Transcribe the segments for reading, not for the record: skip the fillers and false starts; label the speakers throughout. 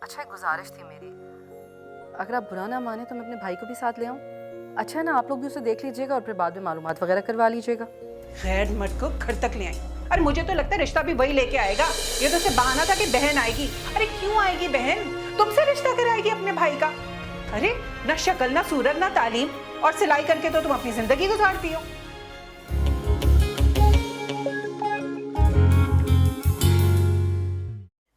Speaker 1: अच्छा एक गुजारिश थी मेरी, अगर आप बुरा ना माने तो मैं अपने भाई को भी साथ ले आऊँ? अच्छा है ना, आप लोग भी उसे देख लीजिएगा और फिर बाद में मालूमात वगैरह करवा लीजिएगा।
Speaker 2: खैर मर्द को घर तक ले आई। अरे मुझे तो लगता है रिश्ता भी वही लेके आएगा। ये तो उसे बहाना था कि बहन आएगी। अरे क्यों आएगी बहन? तुमसे रिश्ता कराएगी अपने भाई का। अरे ना शक्ल ना सूरत ना तालीम, और सिलाई करके तो तुम अपनी जिंदगी गुजारती हो।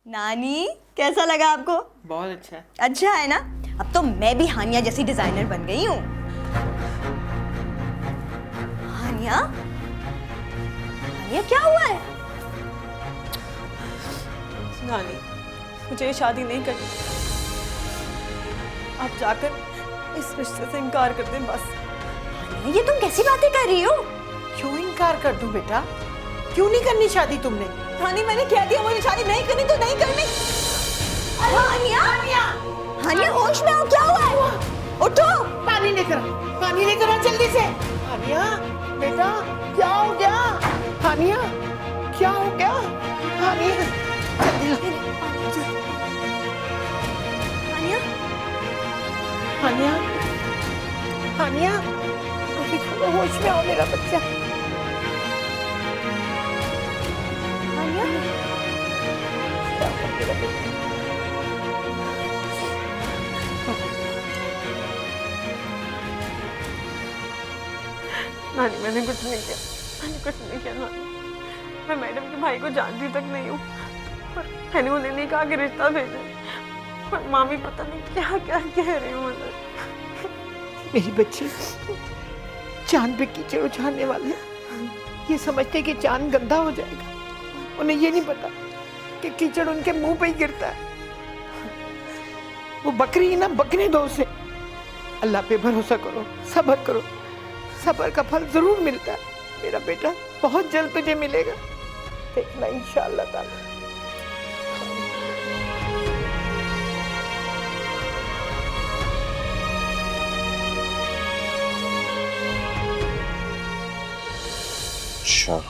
Speaker 3: नानी कैसा लगा आपको?
Speaker 2: बहुत अच्छा।
Speaker 3: अच्छा है ना? अब तो मैं भी हानिया जैसी डिजाइनर बन गई हूँ। हानिया? हानिया क्या हुआ है?
Speaker 4: नानी, मुझे ये शादी नहीं करनी। आप जाकर इस रिश्ते से इनकार कर दें बस।
Speaker 3: हानिया, ये तुम कैसी बातें कर रही हो?
Speaker 5: क्यों इनकार कर दूं बेटा? क्यों नहीं करनी शादी तुमने?
Speaker 3: हानिया मैंने कह दिया मुझे शादी नहीं करनी तो नहीं करनी। हानिया, हानिया होश में हो, क्या हुआ है? उठो।
Speaker 5: पानी लेकर आ जल्दी से। हानिया बेटा क्या हो गया? हानिया क्या हो गया? हानिया जल्दी ला।
Speaker 3: हानिया,
Speaker 5: हानिया हानिया अभी थोड़ा होश में आओ मेरा बच्चा।
Speaker 3: हानिया,
Speaker 5: क्या हो मेरा बेटा?
Speaker 4: नानी मैंने कुछ नहीं किया, मैंने कुछ नहीं किया नानी। मैं मैडम के भाई को जानती तक नहीं हूँ और मैंने उन्हें नहीं कहा कि रिश्ता भेजे। पर मामी पता नहीं क्या क्या कह रही हूँ मतलब।
Speaker 5: मेरी बच्ची चांद पे कीचड़ उछालने वाले ये समझते कि चांद गंदा हो जाएगा। उन्हें ये नहीं पता कि कीचड़ उनके मुंह पे ही गिरता है। वो बकरी ना बकने दो उसे। अल्लाह पे भरोसा करो, सब्र करो, सब्र का फल जरूर मिलता है मेरा बेटा। बहुत जल्द तुझे मिलेगा, देखना इंशाअल्लाह ताला।
Speaker 6: अच्छा,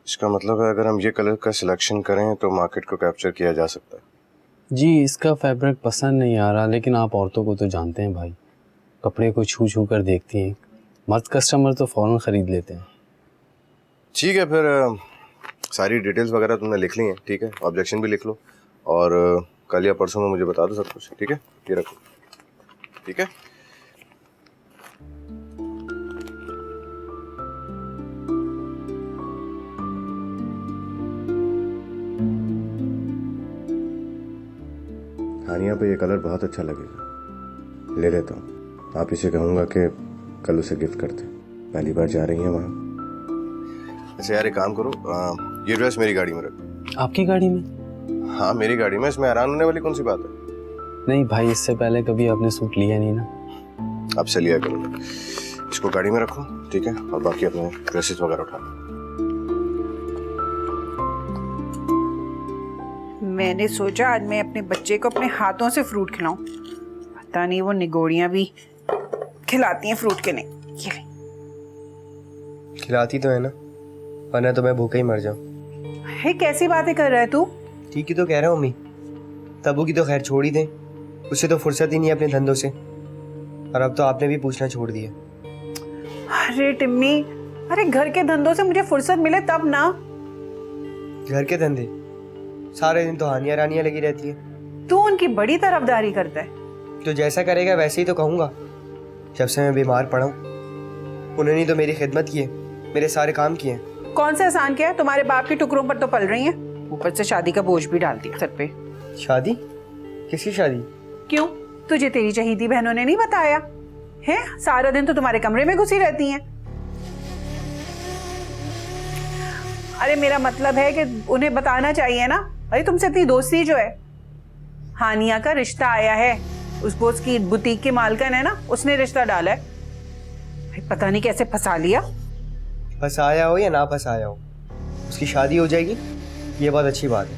Speaker 6: इसका मतलब है अगर हम ये कलर का सिलेक्शन करें तो मार्केट को कैप्चर किया जा सकता है।
Speaker 7: जी, इसका फैब्रिक पसंद नहीं आ रहा, लेकिन आप औरतों को तो जानते हैं भाई, कपड़े को छू छू कर देखती हैं। मर्द कस्टमर तो फ़ौरन ख़रीद लेते हैं।
Speaker 6: ठीक है फिर सारी डिटेल्स वगैरह तुमने लिख ली हैं, ठीक है। ऑब्जेक्शन भी लिख लो और कल या परसों में मुझे बता दो सब कुछ, ठीक है। ये रखो, ठीक है। हानिया पे ये कलर बहुत अच्छा लगेगा, ले लेता हूँ। आप इसे कहूँगा कि कल उसे गिफ्ट करते। पहली बार जा रही हैं वहाँ। ऐसे यार एक काम करो, ये ड्रेस मेरी गाड़ी में रखो।
Speaker 7: आपकी गाड़ी में?
Speaker 6: हाँ मेरी गाड़ी में, इसमें हैरान होने वाली कौन सी बात है।
Speaker 7: नहीं भाई, इससे पहले कभी आपने सूट लिया नहीं ना।
Speaker 6: अब से लिया करो। इसको गाड़ी में रखो, ठीक है, और बाकी अपने ड्रेसेस वगैरह उठा लो।
Speaker 2: मैंने सोचा आज मैं अपने बच्चे को अपने हाथों से फ्रूट खिलाऊं। पता नहीं वो निगोड़ियां भी खिलाती हैं फ्रूट के नहीं। ये ले।
Speaker 8: खिलाती तो है ना, वरना तो मैं भूखा ही मर जाऊं।
Speaker 2: हे कैसी बातें कर रहा है तू?
Speaker 8: ठीक ही तो कह रहा हूँ अम्मी। तब्बू की तो खैर छोड़ ही दें, उससे तो फुर्सत ही नहीं है अपने धंधों से। और अब तो आपने भी पूछना छोड़ दिया।
Speaker 2: अरे टिम्मी, अरे घर के धंधों से मुझे फुर्सत मिले तब ना।
Speaker 8: घर के धंधे सारे दिन तो हानिया रानियां लगी रहती है।
Speaker 2: तू उनकी बड़ी तरफदारी करता है।
Speaker 8: जो जैसा करेगा वैसे ही तो कहूँगा। जब से मैं बीमार पड़ा हूँ उन्होंने तो मेरी खिदमत की है, मेरे सारे काम किए हैं।
Speaker 2: कौन सा एहसान किया है? तुम्हारे बाप के टुकड़ों पर तो पल रही हैं, ऊपर से शादी का बोझ भी डाल दिया सर पे।
Speaker 8: शादी? किसकी शादी?
Speaker 2: क्यों, तुझे तेरी चहीती बहनों ने नहीं बताया है? सारा दिन तो तुम्हारे कमरे में घुसी रहती हैं। अरे मेरा मतलब है कि उन्हें बताना चाहिए ना। अरे तुमसे इतनी दोस्ती जो है। हानिया का रिश्ता आया है, उस बोस की बुटीक के मालकन है ना, उसने रिश्ता डाला है। पता नहीं कैसे फंसा लिया।
Speaker 8: फंसाया हो या ना फंसाया हो, उसकी शादी हो जाएगी, ये बहुत अच्छी बात है।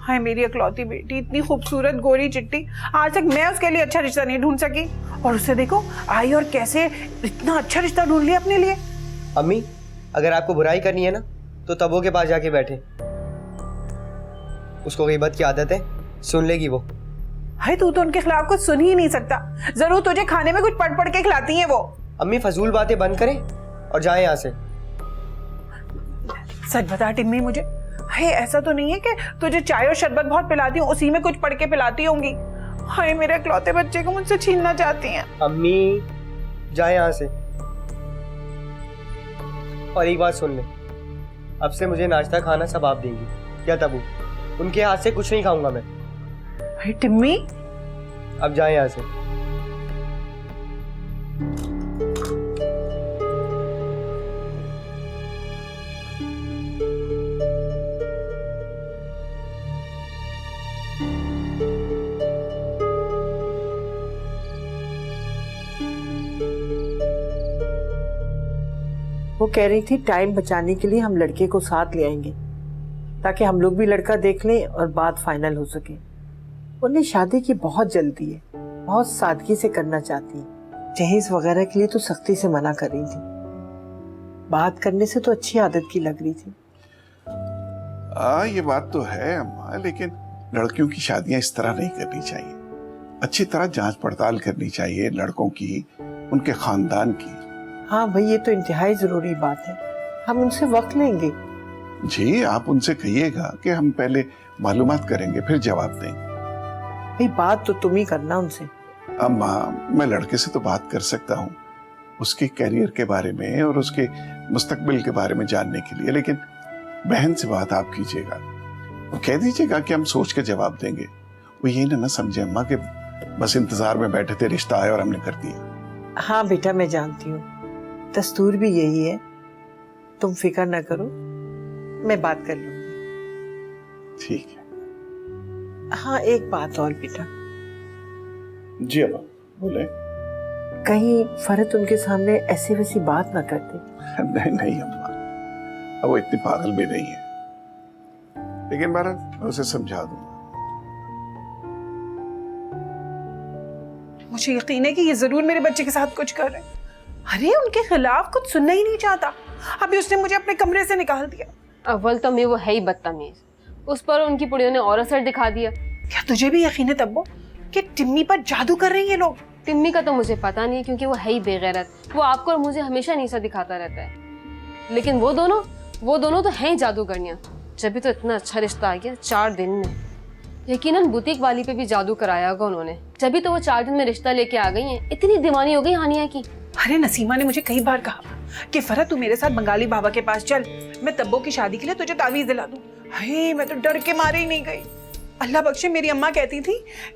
Speaker 2: हाय मेरी अकलौती बेटी, इतनी खूबसूरत गोरी चिट्टी, आज तक मैं उसके लिए अच्छा रिश्ता नहीं ढूंढ सकी, और उसे देखो आई और कैसे इतना अच्छा रिश्ता ढूंढ लिया अपने लिए।
Speaker 8: अम्मी, अगर आपको बुराई करनी है ना तो तब्बू के पास जाके बैठे। उसको गीबत की आदत है, सुन लेगी वो।
Speaker 2: हाय तू तो उनके खिलाफ कुछ सुन ही नहीं सकता। जरूर तुझे खाने में कुछ पढ़ पढ़ के खिलाती हैं वो।
Speaker 8: अम्मी फजूल बातें बंद करें और जाए यहाँ से।
Speaker 2: सच बता टिम्मी मुझे, हाय ऐसा तो नहीं है कि तुझे चाय और शरबत बहुत पिलाती हूँ, उसी में कुछ पढ़ के पिलाती होंगी? हाय मेरे इकलौते बच्चे को मुझसे छीनना चाहती हैं।
Speaker 8: अम्मी जाए यहाँ से। और एक बात सुन ले, अब से मुझे नाश्ता खाना सब आप देंगी, क्या तबू? उनके हाथ से कुछ नहीं खाऊंगा मैं।
Speaker 2: हाय टिम्मी,
Speaker 8: अब जाए यहाँ से।
Speaker 5: वो कह रही थी टाइम बचाने के लिए हम लड़के को साथ ले आएंगे ताकि हम लोग भी लड़का देख लें और बात फाइनल हो सके। उन्हें शादी की बहुत जल्दी है, बहुत सादगी से करना चाहती है। जहेज वगैरह के लिए तो सख्ती से मना कर रही थी। बात करने से तो अच्छी आदत की लग रही थी।
Speaker 9: ये बात तो है अम्मा, लेकिन लड़कियों की शादियां इस तरह नहीं करनी चाहिए। अच्छी तरह जांच पड़ताल करनी चाहिए लड़कों की, उनके खानदान की।
Speaker 5: हाँ भाई, ये तो इंतहाई जरूरी बात है। हम उनसे वक्त लेंगे।
Speaker 9: जी आप उनसे कहिएगा कि हम पहले मालूमात करेंगे फिर जवाब देंगे।
Speaker 5: भाई बात तो तुम ही करना उनसे।
Speaker 9: अम्मा मैं लड़के से तो बात कर सकता हूँ उसके करियर के बारे में और उसके मुस्तकबिल के बारे में जानने के लिए, लेकिन बहन से बात आप कीजिएगा और कह दीजिएगा कि हम सोच के जवाब देंगे। वो ये ना समझे अम्मा कि बस इंतजार में बैठे थे, रिश्ता आया और हमने कर दिया।
Speaker 5: हाँ बेटा, मैं जानती हूँ, दस्तूर भी यही है। तुम फिक्र ना करो, मैं बात कर लूंगी।
Speaker 9: ठीक है।
Speaker 5: हाँ एक बात और बेटा।
Speaker 9: जी अम्मा बोले।
Speaker 5: कहीं फरत उनके सामने ऐसी वैसी बात ना कर दे।
Speaker 9: नहीं नहीं अम्मा, अब वो इतनी पागल भी नहीं है, लेकिन मैं उसे समझा दूंगा।
Speaker 2: मुझे यकीन है कि ये जरूर मेरे बच्चे के साथ कुछ कर रहे हैं। अरे उनके खिलाफ कुछ सुनना ही नहीं चाहता, अभी उसने मुझे अपने कमरे से निकाल दिया।
Speaker 4: अव्वल तो मैं वो है ही बदतमीज, उस पर उनकी पुड़ियों ने और असर दिखा दिया।
Speaker 2: क्या तुझे भी यकीन है तब्बो कि टिम्मी पर जादू कर रहे हैं ये लोग?
Speaker 4: टिम्मी का तो मुझे पता नहीं, क्योंकि वो है ही बेगैरत। वो आपको और मुझे हमेशा नीचा दिखाता रहता है, लेकिन वो दोनों तो हैं ही जादूगरनियां। जब भी तो इतना अच्छा रिश्ता आ गया 4 दिन में। यकीनन बुटीक वाली पे भी जादू कराया होगा उन्होंने, जब भी तो वो 4 दिन में रिश्ता लेके आ गई हैं। इतनी दीवानी हो गई हानिया की।
Speaker 2: अरे नसीमा ने मुझे कई बार कहा कि फरत तू मेरे साथ बंगाली बाबा के पास चल, मैं तब्बो की शादी के लिए तुझे तावीज दिला दूं। हाय मैं तो डर के मारे ही नहीं गई। अल्लाह बख्शे मेरी अम्मा कहती थी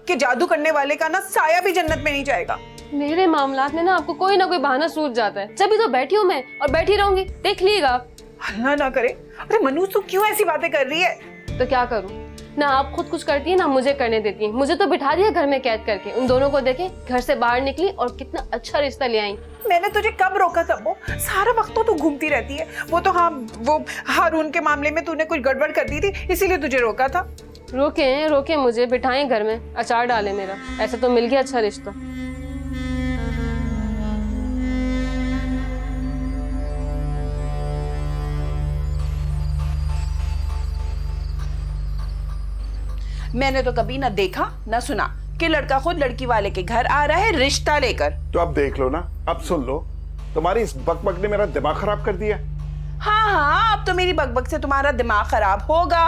Speaker 2: कि जादू करने वाले का ना साया भी जन्नत में नहीं जाएगा।
Speaker 4: मेरे मामलात में ना आपको कोई ना कोई बहाना सूझ जाता है। जब भी तो बैठी हूँ मैं और बैठी रहूंगी, देख लीजिएगा आप।
Speaker 2: अल्लाह ना करे। अरे मनु तू क्यों ऐसी बातें कर रही है?
Speaker 4: तो क्या करूं, ना आप खुद कुछ करती है ना मुझे करने देती है। मुझे तो बिठा दिया घर में कैद करके। उन दोनों को देखे घर से बाहर निकली और कितना अच्छा रिश्ता ले आई।
Speaker 2: मैंने तुझे कब रोका तब्बो? सारा वक्त तो तू घूमती रहती है। वो तो हाँ, वो हारून के मामले में तूने कुछ गड़बड़ कर दी थी, इसीलिए तुझे रोका था।
Speaker 4: रोके मुझे, बिठाएं घर में, अचार डाले मेरा। ऐसा तो मिल गया अच्छा रिश्ता।
Speaker 2: मैंने तो कभी ना देखा ना सुना कि लड़का खुद लड़की वाले के घर आ रहा है रिश्ता लेकर।
Speaker 9: तो अब देख लो ना, अब सुन लो। तुम्हारी इस बकबक ने मेरा दिमाग खराब कर दिया।
Speaker 2: हाँ, अब तो मेरी बकबक से तुम्हारा दिमाग खराब होगा।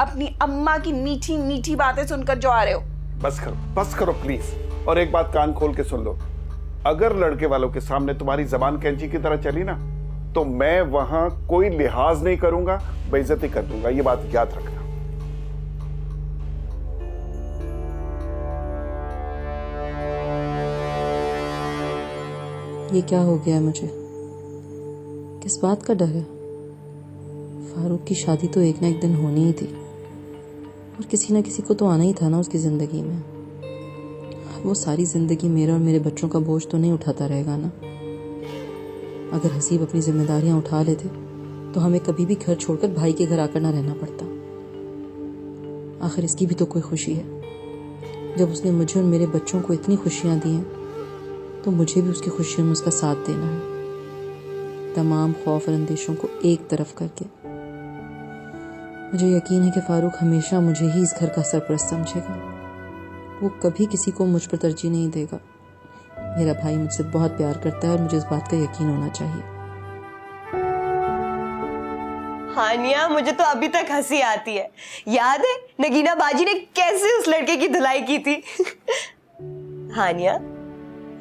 Speaker 2: अपनी अम्मा की मीठी मीठी बातें सुनकर जो आ रहे हो।
Speaker 9: बस करो प्लीज। और एक बात कान खोल के सुन लो, अगर लड़के वालों के सामने तुम्हारी जबान कैंची की तरह चली ना, तो मैं वहां कोई लिहाज नहीं करूंगा, बेइज्जती कर दूंगा। ये बात याद रखना।
Speaker 10: ये क्या हो गया है मुझे? किस बात का डर है? फारूक की शादी तो एक ना एक दिन होनी ही थी, और किसी ना किसी को तो आना ही था ना उसकी ज़िंदगी में। वो सारी ज़िंदगी मेरे और मेरे बच्चों का बोझ तो नहीं उठाता रहेगा ना। अगर हसीब अपनी जिम्मेदारियां उठा लेते तो हमें कभी भी घर छोड़कर भाई के घर आकर ना रहना पड़ता। आखिर इसकी भी तो कोई खुशी है। जब उसने मुझे और मेरे बच्चों को इतनी खुशियां दी हैं, तो मुझे भी उसकी खुशियों में उसका साथ देना है, तमाम खौफ और अंदेशों को एक तरफ करके। मुझे यकीन है कि फारूक हमेशा मुझे ही इस घर का सरपरस्त समझेगा। वो कभी किसी को मुझ पर तरजीह नहीं देगा। मेरा भाई मुझसे बहुत प्यार करता है और मुझे इस बात का यकीन होना चाहिए।
Speaker 3: हानिया, मुझे तो अभी तक हंसी आती है। याद है नगीना बाजी ने कैसे उस लड़के की धुलाई की थी? हानिया,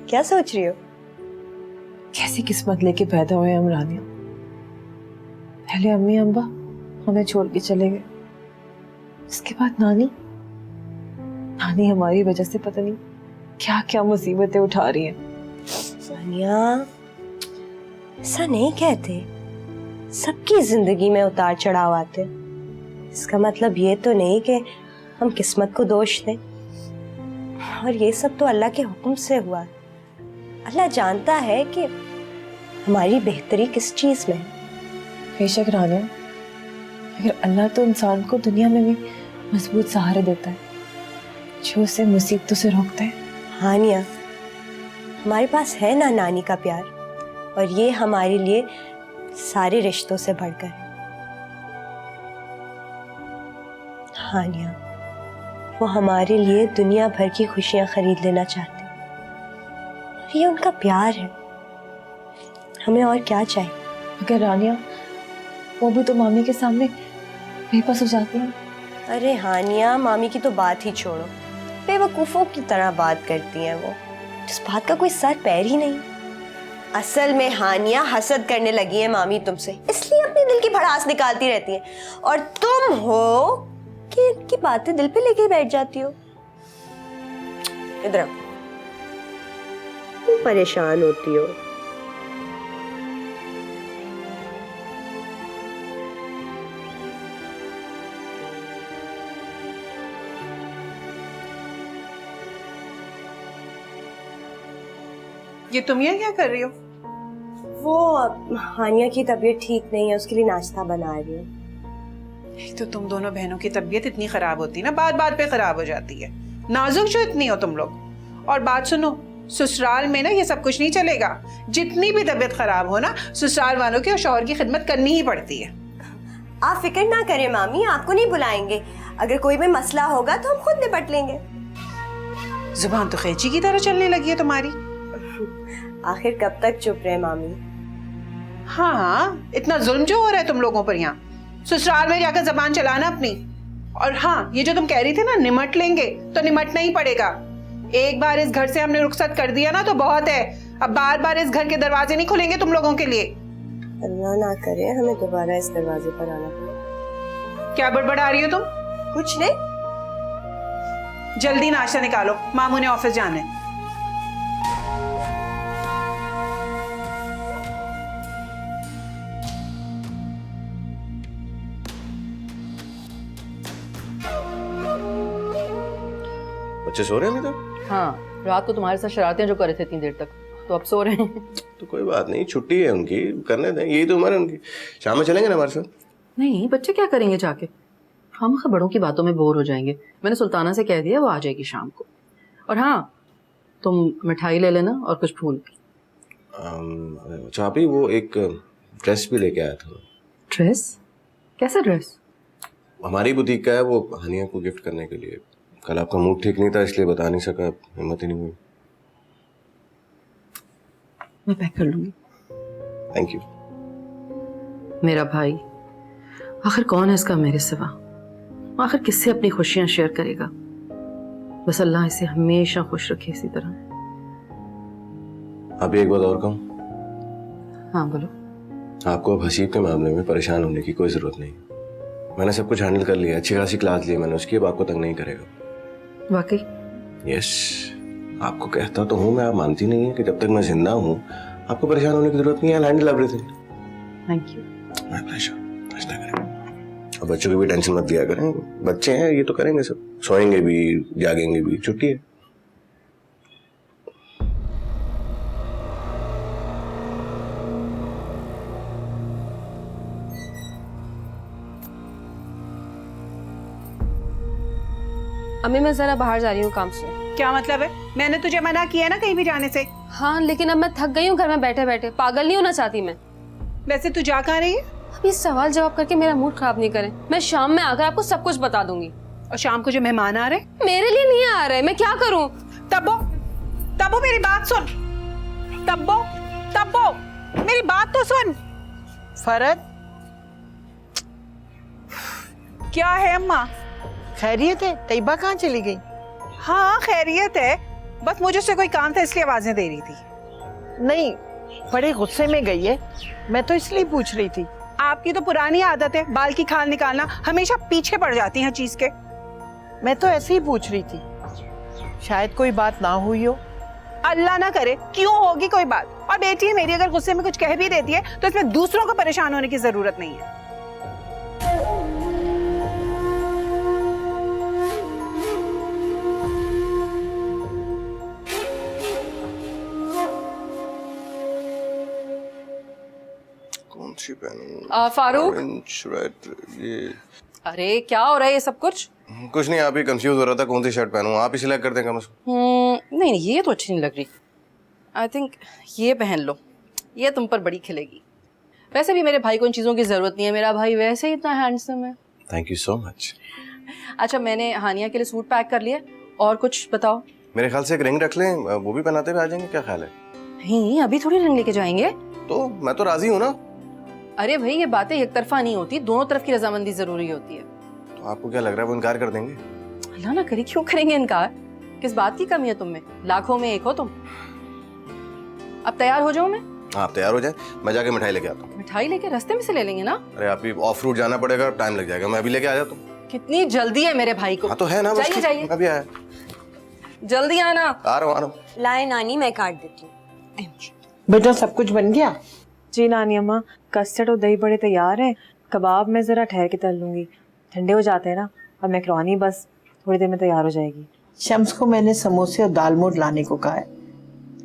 Speaker 3: क्या सोच रही हो?
Speaker 4: कैसी किस्मत लेके पैदा हुए हम रानिया। पहले अम्मी अम्बा हमें छोड़ के चले गए, उसके बाद नानी हमारी वजह से पता नहीं क्या क्या मुसीबतें उठा रही हैं।
Speaker 3: हानिया, ऐसा नहीं कहते। सबकी जिंदगी में उतार चढ़ाव आते। इसका मतलब ये तो नहीं कि हम किस्मत को दोष दें। और ये सब तो अल्लाह के हुक्म से हुआ। अल्लाह जानता है कि हमारी बेहतरी किस चीज में है।
Speaker 4: बेशक रानिया, अगर अल्लाह तो इंसान को दुनिया में भी मजबूत सहारे देता है जो उसे मुसीबतों से रोकते हैं।
Speaker 3: हानिया, हमारे पास है ना नानी का प्यार, और ये हमारे लिए सारे रिश्तों से बढ़कर। हानिया, वो हमारे लिए दुनिया भर की खुशियां खरीद लेना चाहते हैं और ये उनका प्यार है। हमें और क्या चाहिए?
Speaker 4: अगर रानिया वो भी तो मामी के सामने बेबस हो जाती है।
Speaker 3: अरे हानिया, मामी की तो बात ही छोड़ो, बेवकूफों की तरह बात करती हैं वो, जिस बात का कोई सर पैर ही नहीं। असल में हानिया हसद करने लगी है मामी तुमसे, इसलिए अपने दिल की भड़ास निकालती रहती है, और तुम हो कि इनकी बातें दिल पे लेके बैठ जाती हो। इधर आओ, तुम परेशान होती हो।
Speaker 2: ये तुम यहाँ क्या कर रही हो?
Speaker 3: वो हानिया की तबीयत ठीक नहीं है, उसके लिए नाश्ता बना रही हूँ।
Speaker 2: एक तो तुम दोनों बहनों की तबीयत इतनी खराब होती है ना, बात बात पे खराब हो जाती है। नाजुक जो इतनी हो तुम लोग। और बात सुनो, ससुराल में ना ये सब कुछ नहीं चलेगा। जितनी भी तबीयत खराब हो ना, ससुराल वालों की और शौहर की खिदमत करनी ही पड़ती है।
Speaker 3: आप फिक्र ना करें मामी, आपको नहीं बुलाएंगे। अगर कोई भी मसला होगा तो हम खुद निपट लेंगे।
Speaker 2: जुबान तो खैची की तरह चलने लगी है तुम्हारी।
Speaker 3: आखिर कब तक चुप रहे मामी?
Speaker 2: हाँ, इतना जुल्म जो हो रहा है तुम लोगों पर यहाँ, ससुराल में जाकर जबान चलाना अपनी। और हाँ, ये जो तुम कह रही थी ना निमट लेंगे, तो निमटना ही पड़ेगा। एक बार इस घर से हमने रुखसत कर दिया ना तो बहुत है। अब बार बार इस घर के दरवाजे नहीं खुलेंगे तुम लोगों के लिए।
Speaker 3: अल्लाह ना करे हमें दोबारा इस दरवाजे पर आना पड़े।
Speaker 2: क्या बड़बड़ा रही हो तुम?
Speaker 3: कुछ नहीं।
Speaker 2: जल्दी नाश्ता निकालो, मामू ने ऑफिस जाना है।
Speaker 6: बच्चे सो रहे हैं अभी तक?
Speaker 1: हाँ, रात को तुम्हारे साथ शरारतें जो कर रहे थे इतनी देर तक, तो अब सो रहे हैं।
Speaker 6: तो कोई बात नहीं, छुट्टी है उनकी, करने दें। यही तो उम्र है उनकी। शाम में चलेंगे ना हमारे साथ?
Speaker 1: नहीं, बच्चे क्या करेंगे जाके? हम बड़ों की बातों में बोर हो जाएंगे। मैंने सुल्ताना से कह दिया, वो आ जाएगी शाम को। और हाँ, तुम मिठाई ले लेना और कुछ फूल भी।
Speaker 6: चापी, वो एक ड्रेस भी लेके आया था।
Speaker 1: ड्रेस? कैसा ड्रेस?
Speaker 6: हमारी बुटीक का है, वो हानिया को गिफ्ट करने के लिए। कल आपका मूड ठीक नहीं था इसलिए बता नहीं सका, हिम्मत ही नहीं हुई।
Speaker 1: मैं पैक कर लूंगी।
Speaker 6: Thank you.
Speaker 1: मेरा भाई, आखिर कौन है इसका मेरे सिवा? आखिर किससे अपनी खुशियां शेयर करेगा? बस अल्लाह इसे हमेशा खुश रखे इसी तरह।
Speaker 6: अभी एक बात और कहूँ?
Speaker 1: हाँ बोलो।
Speaker 6: आपको अब हसीब के मामले में परेशान होने की कोई जरूरत नहीं। मैंने सब कुछ हैंडल कर लिया, अच्छी खासी क्लास ली मैंने उसकी, अब आपको तंग नहीं करेगा।
Speaker 1: वाकई?
Speaker 6: यस, आपको कहता तो हूँ मैं, आप मानती नहीं है कि जब तक मैं जिंदा हूँ आपको परेशान होने की जरूरत नहीं है। Handle everything.
Speaker 1: Thank you.
Speaker 6: My pleasure. नाश्ता करें। और बच्चों को भी टेंशन मत दिया करें, बच्चे हैं ये तो करेंगे सब, सोएंगे भी जागेंगे भी, छुट्टी है।
Speaker 11: अम्मी मैं जरा बाहर जा रही हूँ काम से।
Speaker 2: क्या मतलब है? मैंने तुझे मना किया ना कहीं भी जाने से।
Speaker 11: हाँ, लेकिन अब मैं थक गई हूँ घर में बैठे बैठे। पागल नहीं होना चाहती मैं।
Speaker 2: वैसे तू जा कहाँ रही है?
Speaker 11: आप ये सवाल जवाब करके मेरा मूड खराब नहीं करें। मैं शाम में आकर आपको सब कुछ बता दूंगी।
Speaker 2: और शाम को जो मेहमान आ रहे
Speaker 11: मेरे लिए नहीं आ रहे, मैं क्या करूं?
Speaker 2: तब्बो मेरी बात सुन। तब्बो मेरी बात तो सुन।
Speaker 5: फरद,
Speaker 2: क्या है अम्मा?
Speaker 5: खैरियत है? तैयबा कहाँ चली गई?
Speaker 2: हाँ खैरियत है, बस मुझे उससे कोई काम था इसलिए आवाजें दे रही थी।
Speaker 5: नहीं, बड़े गुस्से में गई है। मैं तो इसलिए पूछ रही थी।
Speaker 2: आपकी तो पुरानी आदत है बाल की खाल निकालना, हमेशा पीछे पड़ जाती हैं चीज के।
Speaker 5: मैं तो ऐसे ही पूछ रही थी, शायद कोई बात ना हुई हो।
Speaker 2: अल्लाह ना करे, क्यों होगी कोई बात। और बेटी है मेरी, अगर गुस्से में कुछ कह भी देती है तो इसमें दूसरों को परेशान होने की जरूरत नहीं है।
Speaker 6: कौन सी पहनूं?
Speaker 11: फारूक,
Speaker 6: ऑरेंज, रेड, ये
Speaker 11: अरे क्या हो रहा है ये सब कुछ?
Speaker 6: कुछ नहीं, आप ही कंफ्यूज हो रहा था कौन सी शर्ट पहनूं। आप ही सिलेक्ट कर दें कम से कम।
Speaker 1: नहीं ये तो अच्छी नहीं लग रही। आई थिंक ये पहन लो, ये तुम पर बड़ी खिलेगी। वैसे भी मेरे भाई को इन चीज़ों की ज़रूरत नहीं है, मेरा भाई वैसे ही इतना हैंडसम है।
Speaker 6: Thank you so much.
Speaker 1: अच्छा, मैंने हानिया के लिए सूट पैक कर लिया, और कुछ बताओ।
Speaker 6: मेरे ख्याल से एक रिंग रख लें, वो भी पहनाते हुए आ जाएंगे, क्या ख्याल है?
Speaker 1: नहीं, अभी थोड़ी रिंग लेके जाएंगे।
Speaker 6: तो मैं तो राजी हूँ ना।
Speaker 1: अरे भाई, ये बातें एक तरफा नहीं होती, दोनों तरफ की रजामंदी जरूरी होती है।
Speaker 6: तो आपको क्या लग रहा है वो इनकार कर देंगे?
Speaker 1: अल्लाह ना करे, क्यों करेंगे इनकार? किस बात की कमी है तुम में? लाखों में एक हो तुम। अब तैयार हो जाओ मैं।
Speaker 6: आप तैयार हो जाए, मैं जाके मिठाई लेके आता हूँ।
Speaker 1: मिठाई लेके रास्ते में से ले लेंगे ना?
Speaker 6: अरे आप भी ऑफ रूट जाना पड़ेगा, टाइम लग जाएगा, मैं अभी लेके आ जाता हूँ।
Speaker 1: कितनी जल्दी है मेरे भाई को?
Speaker 6: हाँ तो है ना,
Speaker 1: जाइए जाइए,
Speaker 6: अभी आया।
Speaker 1: जल्दी आना।
Speaker 6: आ रहा हूँ।
Speaker 3: लाए नानी, मैं काट देती हूँ।
Speaker 5: बेटा सब कुछ बन गया?
Speaker 4: जी नानी अम्मा, कस्टर्ड और दही बड़े तैयार हैं। कबाब मैं ज़रा ठहर के तल लूँगी, ठंडे हो जाते हैं ना। और मैकरोनी बस थोड़ी देर में तैयार हो जाएगी।
Speaker 5: शम्स को मैंने समोसे और दाल मोट लाने को कहा है।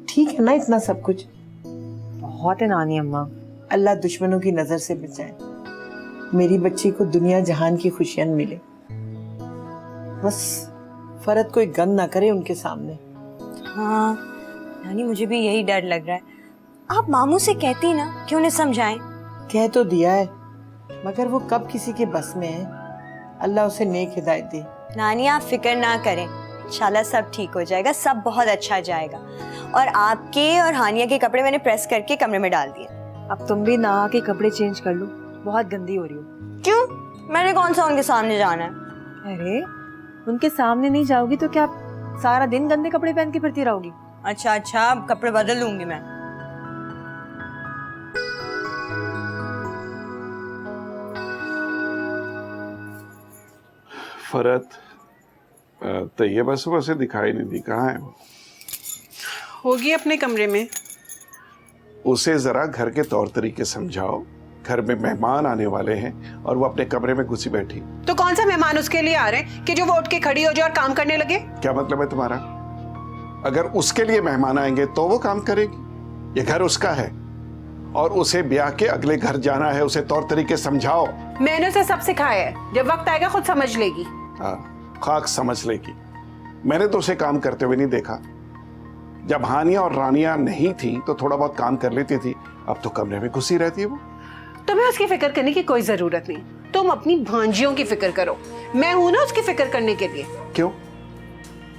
Speaker 5: ठीक है ना इतना सब कुछ?
Speaker 4: बहुत है नानी अम्मा।
Speaker 5: अल्लाह दुश्मनों की नजर से बचाए, मेरी बच्ची को दुनिया जहान की खुशियां मिले। बस फरद कोई गंद ना करे उनके सामने।
Speaker 3: हाँ नानी, मुझे भी यही डर लग रहा है। आप मामू से कहती ना कि उन्हें समझाएं।
Speaker 5: कह तो दिया है, मगर वो कब किसी के बस में है। अल्लाह उसे नेक हिदायत दे।
Speaker 3: नानी आप फिक्र ना करें, इंशाल्लाह सब ठीक हो जाएगा, सब बहुत अच्छा जाएगा। और आपके और हानिया के कपड़े मैंने प्रेस करके कमरे में डाल दिए।
Speaker 4: अब तुम भी नहा के कपड़े चेंज कर लो, बहुत गंदी हो रही हो।
Speaker 3: क्यों? मैंने कौन सा उनके सामने जाना है?
Speaker 4: अरे उनके सामने नहीं जाओगी तो क्या सारा दिन गंदे कपड़े पहन के फिरती रहोगी?
Speaker 3: अच्छा अच्छा, अब कपड़े बदल लूंगी मैं।
Speaker 9: फरत, तैयबा सुबह से दिखाई नहीं दी, कहाँ है वो?
Speaker 2: होगी अपने कमरे में।
Speaker 9: उसे जरा घर के तौर तरीके समझाओ। घर में मेहमान आने वाले हैं और वो अपने कमरे में घुसी बैठी।
Speaker 2: तो कौन सा मेहमान उसके लिए आ रहे हैं कि जो वो उठ के खड़ी हो जाए और काम करने लगे?
Speaker 9: क्या मतलब है तुम्हारा? अगर उसके लिए मेहमान आएंगे तो वो काम करेगी। ये घर उसका है और उसे ब्याह के अगले घर जाना है। उसे तौर तरीके समझाओ।
Speaker 2: मैंने उसे सब सिखाया है, जब वक्त आएगा खुद समझ लेगी।
Speaker 9: हाँ, खाक समझ लेगी। मैंने तो उसे काम करते हुए नहीं देखा। जब हानिया और रानिया नहीं थी तो थोड़ा बहुत काम कर लेती थी, अब तो कमरे में घुसी रहती है वो।
Speaker 2: तुम्हें उसकी फिक्र करने की कोई जरूरत नहीं, तुम अपनी भांजियों की फिक्र करो। मैं हूं ना उसकी फिक्र करने के लिए।
Speaker 9: क्यों?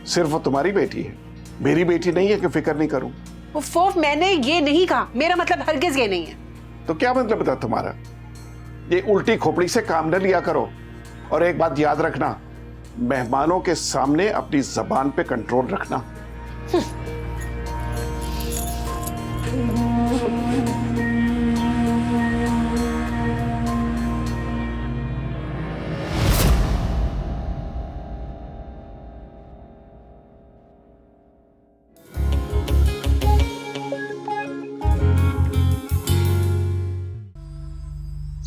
Speaker 9: सिर्फ वो तुम्हारी बेटी है, मेरी बेटी नहीं है कि फिक्र नहीं करूं?
Speaker 2: वो मैंने ये नहीं कहा, मेरा मतलब हरगिज ये नहीं है।
Speaker 9: तो क्या मतलब था तुम्हारा? ये उल्टी खोपड़ी से काम न लिया करो। और एक बात याद रखना, मेहमानों के सामने अपनी जबान पे कंट्रोल रखना।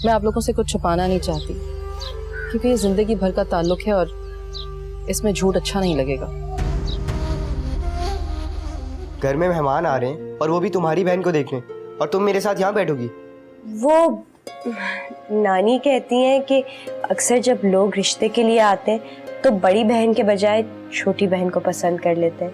Speaker 1: मैं आप लोगों से कुछ छुपाना नहीं चाहती, क्योंकि ये जिंदगी भर का ताल्लुक है और इसमें झूठ अच्छा नहीं लगेगा।
Speaker 8: घर में मेहमान आ रहे हैं और वो भी तुम्हारी बहन को देखने, और तुम मेरे साथ यहाँ बैठोगी?
Speaker 3: वो नानी कहती हैं कि अक्सर जब लोग रिश्ते के लिए आते हैं तो बड़ी बहन के बजाय छोटी बहन को पसंद कर लेते हैं।